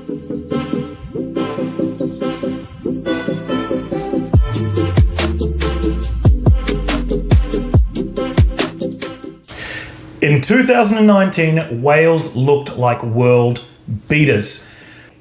In 2019, Wales looked like world beaters.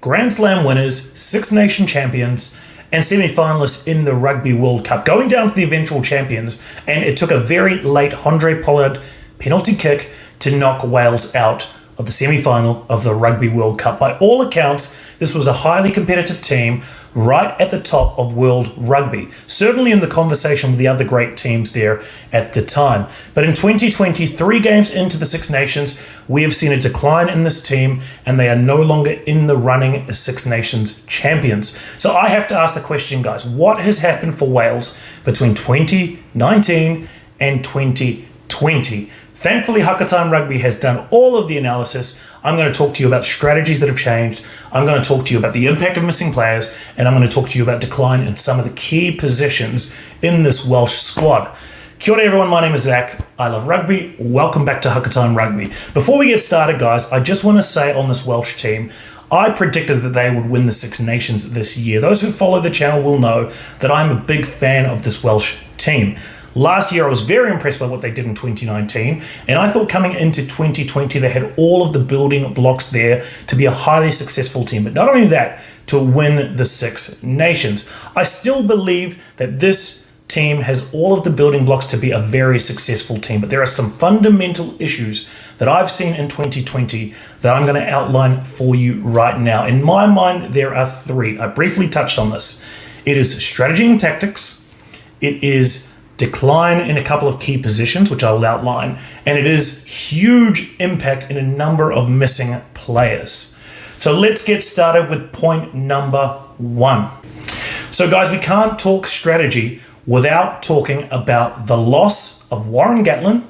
Grand Slam winners, Six Nation champions, and semi-finalists in the Rugby World Cup, going down to the eventual champions, and it took a very late Andre Pollard penalty kick to knock Wales out of the semi-final of the Rugby World Cup. By all accounts, this was a highly competitive team right at the top of world rugby, certainly in the conversation with the other great teams there at the time. But in 2020, 3 games into the Six Nations, we have seen a decline in this team, and they are no longer in the running as Six Nations champions. So I have to ask the question, guys, what has happened for Wales between 2019 and 2020? Thankfully, Hakatime Rugby has done all of the analysis. I'm going to talk to you about strategies that have changed. I'm going to talk to you about the impact of missing players, and I'm going to talk to you about decline in some of the key positions in this Welsh squad. Kia ora everyone, my name is Zach. I love rugby. Welcome back to Hakatime Rugby. Before we get started, guys, I just want to say on this Welsh team, I predicted that they would win the Six Nations this year. Those who follow the channel will know that I'm a big fan of this Welsh team. Last year, I was very impressed by what they did in 2019, and I thought coming into 2020, they had all of the building blocks there to be a highly successful team. But not only that, to win the Six Nations. I still believe that this team has all of the building blocks to be a very successful team, but there are some fundamental issues that I've seen in 2020 that I'm going to outline for you right now. In my mind, there are 3. I briefly touched on this. It is strategy and tactics. It is decline in a couple of key positions, which I will outline, and it is huge impact in a number of missing players. So let's get started with point number 1. So guys, we can't talk strategy without talking about the loss of Warren Gatland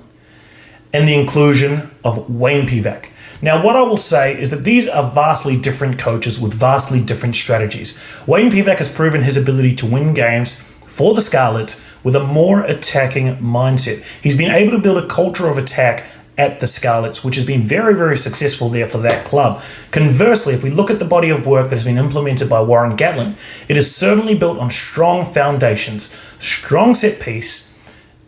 and the inclusion of Wayne Pivac. Now, what I will say is that these are vastly different coaches with vastly different strategies. Wayne Pivac has proven his ability to win games for the Scarlets with a more attacking mindset. He's been able to build a culture of attack at the Scarlets, which has been very, very successful there for that club. Conversely, if we look at the body of work that has been implemented by Warren Gatland, it is certainly built on strong foundations, strong set piece,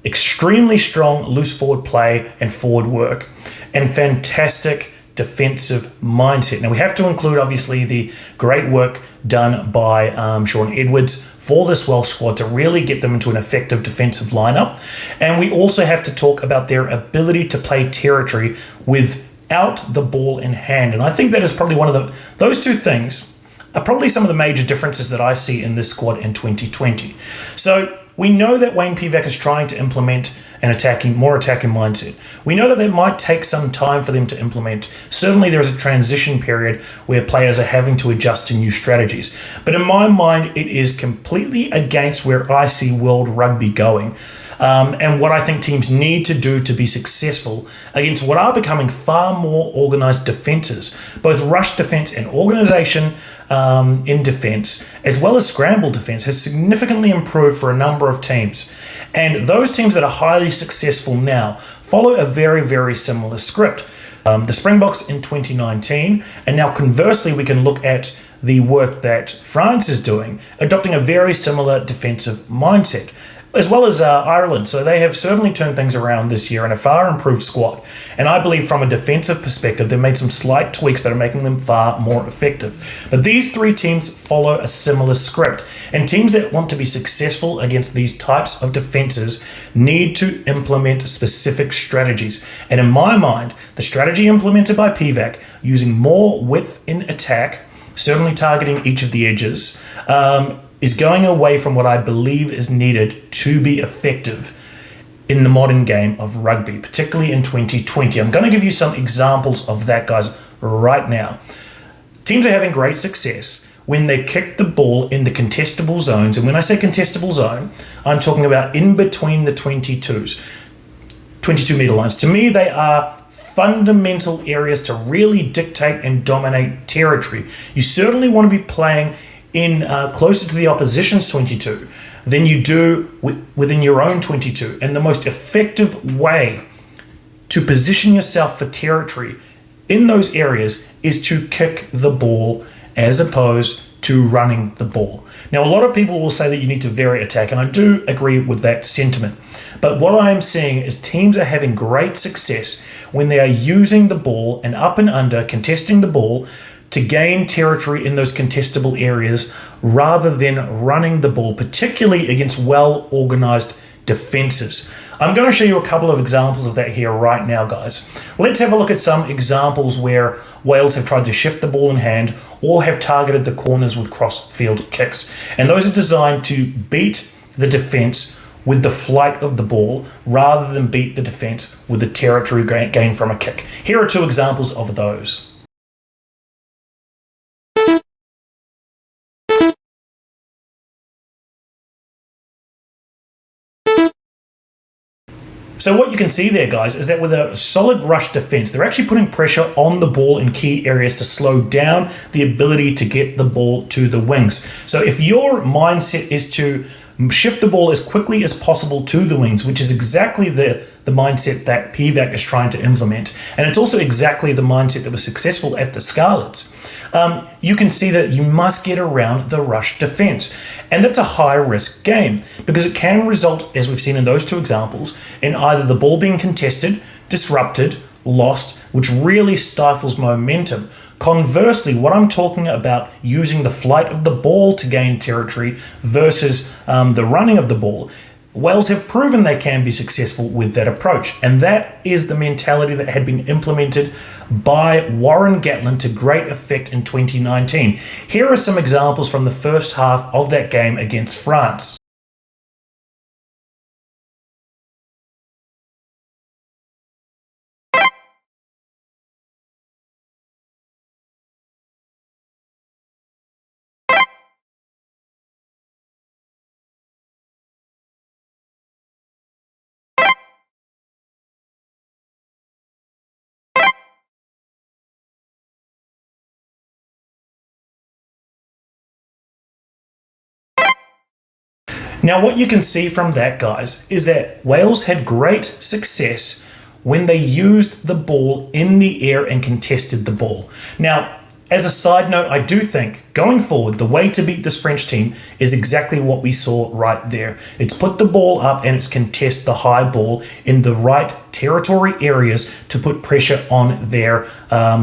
extremely strong loose forward play and forward work, and fantastic defensive mindset. Now, we have to include, obviously, the great work done by Shaun Edwards for this Welsh squad to really get them into an effective defensive lineup. And we also have to talk about their ability to play territory without the ball in hand. And I think that is probably one of those 2 things are probably some of the major differences that I see in this squad in 2020. So we know that Wayne Pivac is trying to implement an more attacking mindset. We know that might take some time for them to implement. Certainly there is a transition period where players are having to adjust to new strategies. But in my mind, it is completely against where I see world rugby going. And what I think teams need to do to be successful against what are becoming far more organised defences. Both rush defence and organisation in defence, as well as scramble defence, has significantly improved for a number of teams. And those teams that are highly successful now follow a very, very similar script. The Springboks in 2019, and now conversely, we can look at the work that France is doing, adopting a very similar defensive mindset, as well as Ireland. So they have certainly turned things around this year in a far improved squad. And I believe from a defensive perspective, they've made some slight tweaks that are making them far more effective. But these 3 teams follow a similar script. And teams that want to be successful against these types of defenses need to implement specific strategies. And in my mind, the strategy implemented by Pivac, using more width in attack, certainly targeting each of the edges, is going away from what I believe is needed to be effective in the modern game of rugby, particularly in 2020. I'm going to give you some examples of that, guys, right now. Teams are having great success when they kick the ball in the contestable zones. And when I say contestable zone, I'm talking about in between the 22 meter lines. To me, they are fundamental areas to really dictate and dominate territory. You certainly want to be playing in closer to the opposition's 22 than you do within your own 22. And the most effective way to position yourself for territory in those areas is to kick the ball as opposed to running the ball. Now, a lot of people will say that you need to vary attack, and I do agree with that sentiment. But what I am seeing is teams are having great success when they are using the ball and up and under, contesting the ball to gain territory in those contestable areas rather than running the ball, particularly against well-organized defenses. I'm going to show you a couple of examples of that here right now, guys. Let's have a look at some examples where Wales have tried to shift the ball in hand or have targeted the corners with cross-field kicks. And those are designed to beat the defense with the flight of the ball rather than beat the defense with the territory gain from a kick. Here are two examples of those. So what you can see there, guys, is that with a solid rush defense, they're actually putting pressure on the ball in key areas to slow down the ability to get the ball to the wings. So if your mindset is to shift the ball as quickly as possible to the wings, which is exactly the mindset that PVAC is trying to implement, and it's also exactly the mindset that was successful at the Scarlets, you can see that you must get around the rush defense. And that's a high-risk game because it can result, as we've seen in those two examples, in either the ball being contested, disrupted, lost, which really stifles momentum. Conversely, what I'm talking about using the flight of the ball to gain territory versus the running of the ball, Wales have proven they can be successful with that approach. And that is the mentality that had been implemented by Warren Gatland to great effect in 2019. Here are some examples from the first half of that game against France. Now, what you can see from that, guys, is that Wales had great success when they used the ball in the air and contested the ball. Now, as a side note, I do think going forward, the way to beat this French team is exactly what we saw right there. It's put the ball up and it's contest the high ball in the right territory areas to put pressure on their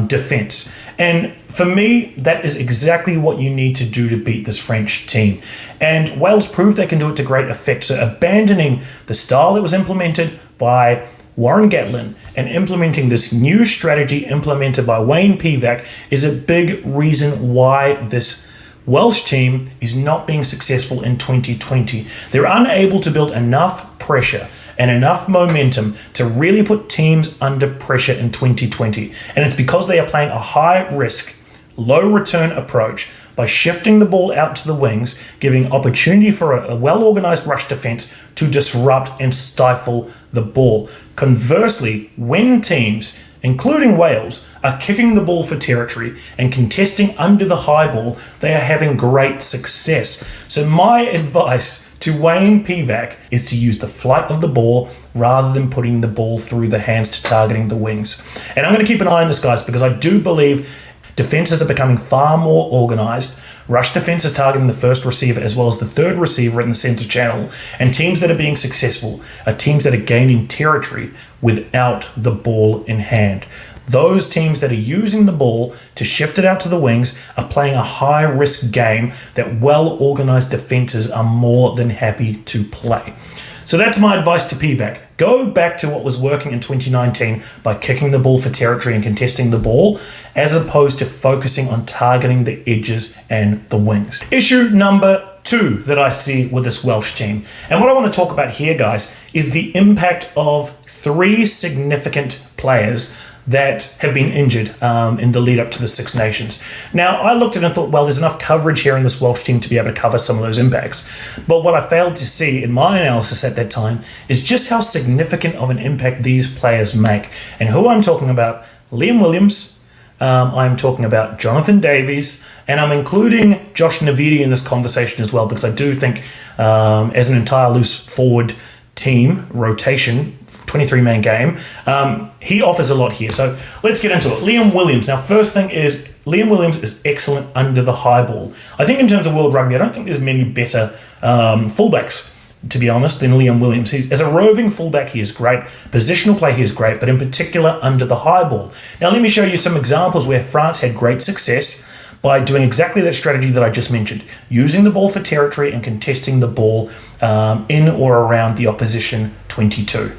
defense. And for me, that is exactly what you need to do to beat this French team. And Wales proved they can do it to great effect. So abandoning the style that was implemented by Warren Gatland and implementing this new strategy implemented by Wayne Pivac is a big reason why this Welsh team is not being successful in 2020. They're unable to build enough pressure and enough momentum to really put teams under pressure in 2020. And it's because they are playing a high risk, low return approach by shifting the ball out to the wings, giving opportunity for a well-organized rush defense to disrupt and stifle the ball. Conversely, when teams, including Wales, are kicking the ball for territory and contesting under the high ball, they are having great success. So my advice to Wayne Pivac is to use the flight of the ball rather than putting the ball through the hands to targeting the wings. And I'm going to keep an eye on this, guys, because I do believe defenses are becoming far more organized. Rush defense is targeting the first receiver as well as the third receiver in the center channel. And teams that are being successful are teams that are gaining territory without the ball in hand. Those teams that are using the ball to shift it out to the wings are playing a high-risk game that well-organized defenses are more than happy to play. So that's my advice to PVAC. Go back to what was working in 2019 by kicking the ball for territory and contesting the ball, as opposed to focusing on targeting the edges and the wings. Issue number 2 that I see with this Welsh team, and what I want to talk about here, guys, is the impact of 3 significant players that have been injured in the lead up to the Six Nations. Now, I looked at it and thought, well, there's enough coverage here in this Welsh team to be able to cover some of those impacts. But what I failed to see in my analysis at that time is just how significant of an impact these players make. And who I'm talking about, Lynn Williams, I'm talking about Jonathan Davies, and I'm including Josh Navidi in this conversation as well, because I do think as an entire loose forward team rotation 23-man game. He offers a lot here. So let's get into it. Liam Williams. Now, first thing is, Liam Williams is excellent under the high ball. I think in terms of world rugby, I don't think there's many better fullbacks, to be honest, than Liam Williams. As a roving fullback, he is great. Positional play, he is great, but in particular under the high ball. Now, let me show you some examples where France had great success by doing exactly that strategy that I just mentioned, using the ball for territory and contesting the ball in or around the opposition 22.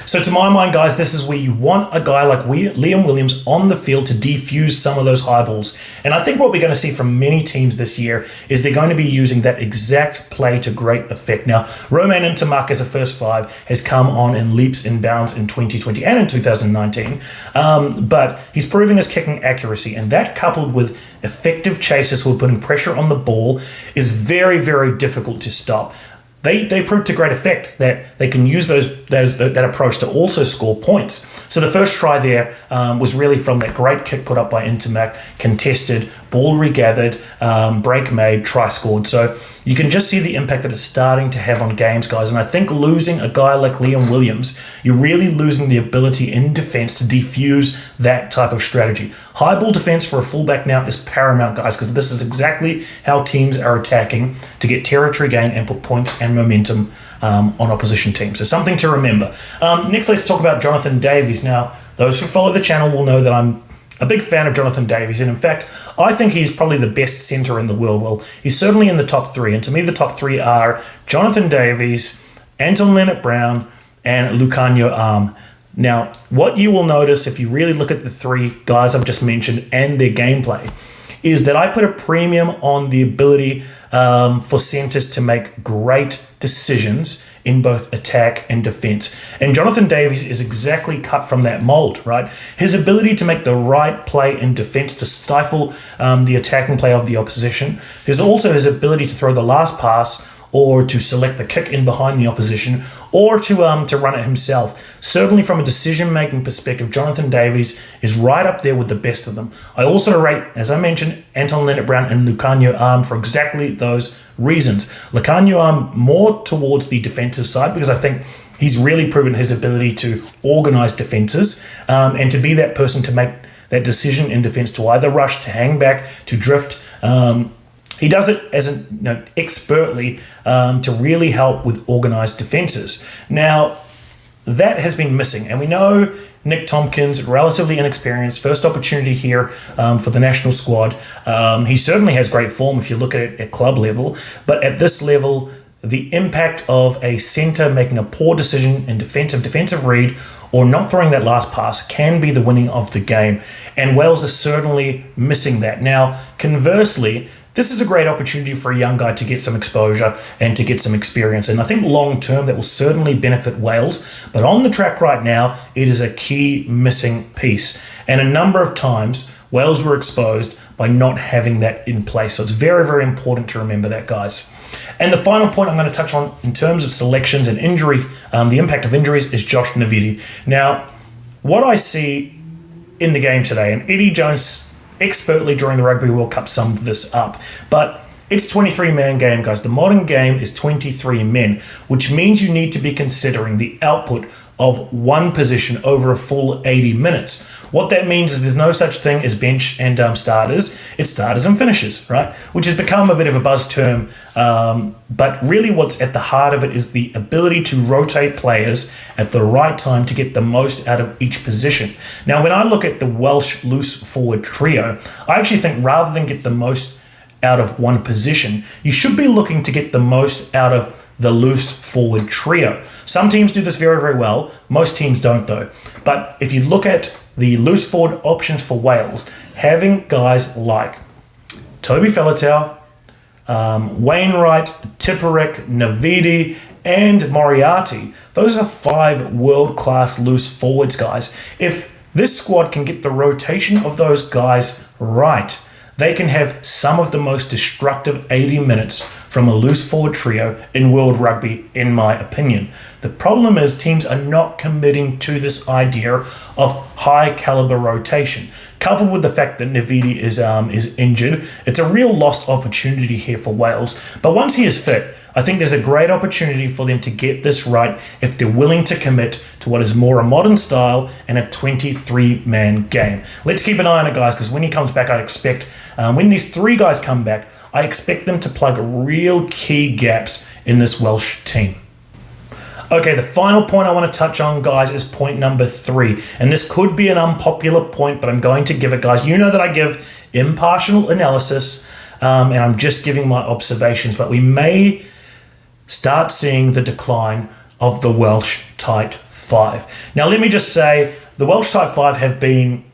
So to my mind, guys, this is where you want a guy like Liam Williams on the field to defuse some of those high balls. And I think what we're going to see from many teams this year is they're going to be using that exact play to great effect. Now, Romain Ntamack as a first five has come on in leaps and bounds in 2020 and in 2019, but he's proving his kicking accuracy, and that coupled with effective chasers who are putting pressure on the ball is very, very difficult to stop. They proved to great effect that they can use that approach to also score points. So the first try there was really from that great kick put up by Ntamack, contested, ball regathered, break made, try scored. So you can just see the impact that it's starting to have on games, guys. And I think losing a guy like Liam Williams, you're really losing the ability in defense to defuse that type of strategy. High ball defense for a fullback now is paramount, guys, because this is exactly how teams are attacking to get territory gain and put points and momentum on opposition teams. So something to remember. Next, let's talk about Jonathan Davies. Now, those who follow the channel will know that I'm a big fan of Jonathan Davies, and in fact, I think he's probably the best centre in the world. Well, he's certainly in the top three, and to me, the top three are Jonathan Davies, Anton Lienert-Brown, and Lukhanyo Am. Now, what you will notice if you really look at the three guys I've just mentioned and their gameplay is that I put a premium on the ability for centres to make great decisions in both attack and defense. And Jonathan Davies is exactly cut from that mold, right? His ability to make the right play in defense to stifle the attacking play of the opposition. There's also his ability to throw the last pass or to select the kick in behind the opposition, or to run it himself. Certainly from a decision-making perspective, Jonathan Davies is right up there with the best of them. I also rate, as I mentioned, Anton Lienert-Brown and Lukhanyo Am for exactly those reasons. Lukhanyo Am more towards the defensive side because I think he's really proven his ability to organise defences and to be that person to make that decision in defence to either rush, to hang back, to drift. He does it as expertly to really help with organised defences. Now, that has been missing, and we know Nick Tompkins, relatively inexperienced, first opportunity here for the national squad. He certainly has great form if you look at it at club level, but at this level, the impact of a centre making a poor decision in defensive read, or not throwing that last pass can be the winning of the game, and Wales are certainly missing that. Now, conversely, this is a great opportunity for a young guy to get some exposure and to get some experience. And I think long term that will certainly benefit Wales. But on the track right now, it is a key missing piece. And a number of times, Wales were exposed by not having that in place. So it's very, very important to remember that, guys. And the final point I'm going to touch on in terms of selections and injury, the impact of injuries, is Josh Navidi. Now, what I see in the game today, and Eddie Jones expertly during the Rugby World Cup summed this up, but it's 23-man game, guys. The modern game is 23 men, which means you need to be considering the output of one position over a full 80 minutes. What that means is there's no such thing as bench and starters. It's starters and finishers, right? Which has become a bit of a buzz term, but really what's at the heart of it is the ability to rotate players at the right time to get the most out of each position. Now, when I look at the Welsh loose forward trio, I actually think rather than get the most out of one position, you should be looking to get the most out of the loose forward trio. Some teams do this very, very well. Most teams don't, though. But if you look at the loose forward options for Wales, having guys like Toby Faletau, Wainwright, Tipuric, Navidi, and Moriarty, those are 5 world-class loose forwards, guys. If this squad can get the rotation of those guys right, they can have some of the most destructive 80 minutes from a loose forward trio in World Rugby, in my opinion. The problem is teams are not committing to this idea of high caliber rotation. Coupled with the fact that Davies is injured, it's a real lost opportunity here for Wales. But once he is fit, I think there's a great opportunity for them to get this right if they're willing to commit to what is more a modern style and a 23-man game. Let's keep an eye on it, guys, because when he comes back, I expect, when these three guys come back, I expect them to plug real key gaps in this Welsh team. Okay, the final point I want to touch on, guys, is point number 3. And this could be an unpopular point, but I'm going to give it, guys. You know that I give impartial analysis, and I'm just giving my observations, but we may start seeing the decline of the Welsh tight 5. Now, let me just say, the Welsh tight 5 have been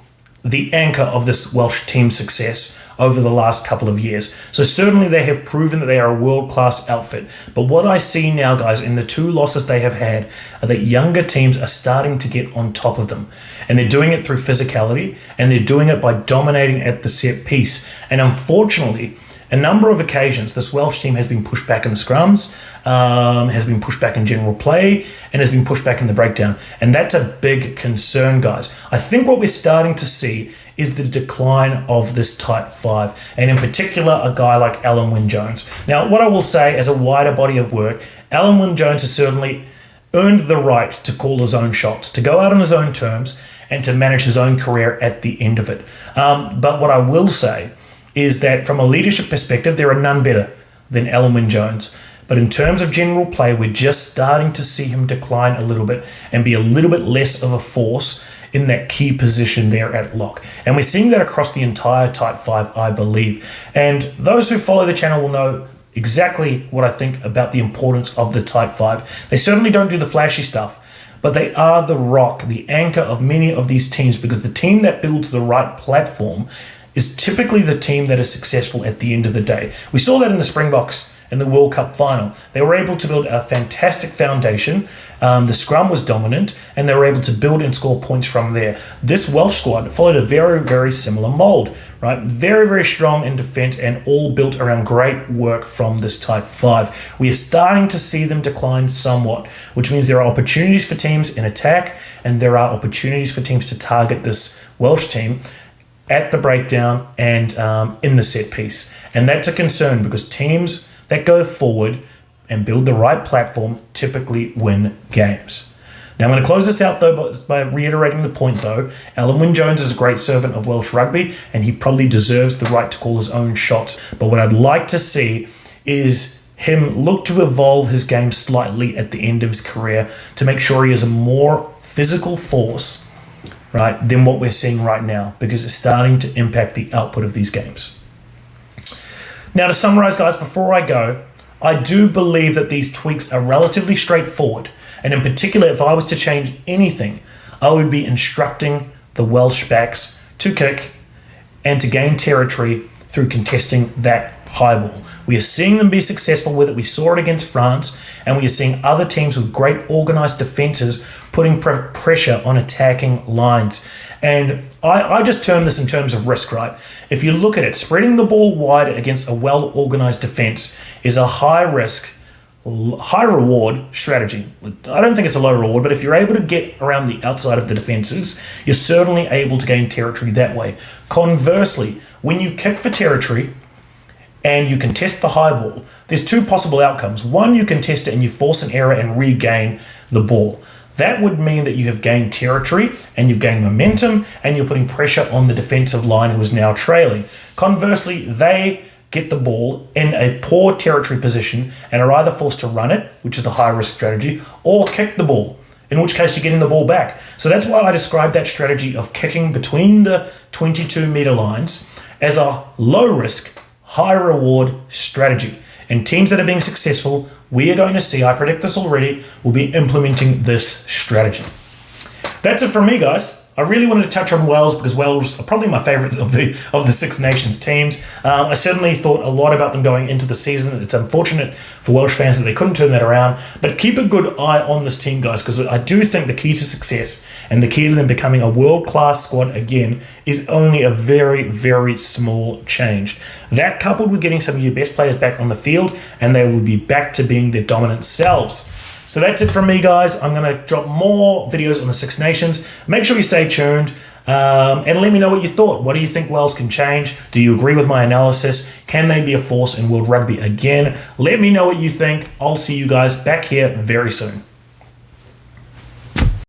the anchor of this Welsh team success over the last couple of years. So certainly they have proven that they are a world-class outfit. But what I see now, guys, in the 2 losses they have had, are that younger teams are starting to get on top of them. And they're doing it through physicality, and they're doing it by dominating at the set piece. And unfortunately, a number of occasions, this Welsh team has been pushed back in the scrums, has been pushed back in general play, and has been pushed back in the breakdown. And that's a big concern, guys. I think what we're starting to see is the decline of this tight 5, and in particular, a guy like Alun Wyn Jones. Now, what I will say, as a wider body of work, Alun Wyn Jones has certainly earned the right to call his own shots, to go out on his own terms, and to manage his own career at the end of it. But what I will say is that from a leadership perspective, there are none better than Alun Wyn Jones. But in terms of general play, we're just starting to see him decline a little bit and be a little bit less of a force in that key position there at lock. And we're seeing that across the entire tight 5, I believe. And those who follow the channel will know exactly what I think about the importance of the tight 5. They certainly don't do the flashy stuff, but they are the rock, the anchor of many of these teams, because the team that builds the right platform is typically the team that is successful at the end of the day. We saw that in the Springboks in the World Cup final. They were able to build a fantastic foundation. The scrum was dominant, and they were able to build and score points from there. This Welsh squad followed a very, very similar mold, right? Very, very strong in defence and all built around great work from this tight 5. We are starting to see them decline somewhat, which means there are opportunities for teams in attack, and there are opportunities for teams to target this Welsh team at the breakdown and in the set piece. And that's a concern, because teams that go forward and build the right platform typically win games. Now, I'm going to close this out, though, by reiterating the point, though. Alun Wyn Jones is a great servant of Welsh rugby, and he probably deserves the right to call his own shots. But what I'd like to see is him look to evolve his game slightly at the end of his career to make sure he is a more physical force, right, than what we're seeing right now, because it's starting to impact the output of these games. Now, to summarize, guys, before I go, I do believe that these tweaks are relatively straightforward. And in particular, if I was to change anything, I would be instructing the Welsh backs to kick and to gain territory through contesting that high ball. We are seeing them be successful with it. We saw it against France, and we are seeing other teams with great organised defences putting pressure on attacking lines. And I just term this in terms of risk, right? If you look at it, spreading the ball wide against a well-organised defence is a high-risk, high-reward strategy. I don't think it's a low reward, but if you're able to get around the outside of the defences, you're certainly able to gain territory that way. Conversely, when you kick for territory and you contest the high ball, there's 2 possible outcomes. One, you contest it and you force an error and regain the ball. That would mean that you have gained territory and you've gained momentum, and you're putting pressure on the defensive line who is now trailing. Conversely, they get the ball in a poor territory position and are either forced to run it, which is a high-risk strategy, or kick the ball, in which case you're getting the ball back. So that's why I describe that strategy of kicking between the 22-metre lines as a low-risk, high-reward strategy. And teams that are being successful, we are going to see, I predict this already, will be implementing this strategy. That's it from me, guys. I really wanted to touch on Wales because Wales are probably my favourites of the Six Nations teams. I certainly thought a lot about them going into the season. It's unfortunate for Welsh fans that they couldn't turn that around, but keep a good eye on this team, guys, because I do think the key to success and the key to them becoming a world-class squad again is only a very, very small change. That coupled with getting some of your best players back on the field, and they will be back to being their dominant selves. So that's it from me, guys. I'm going to drop more videos on the Six Nations. Make sure you stay tuned and let me know what you thought. What do you think Wales can change? Do you agree with my analysis? Can they be a force in world rugby again? Let me know what you think. I'll see you guys back here very soon.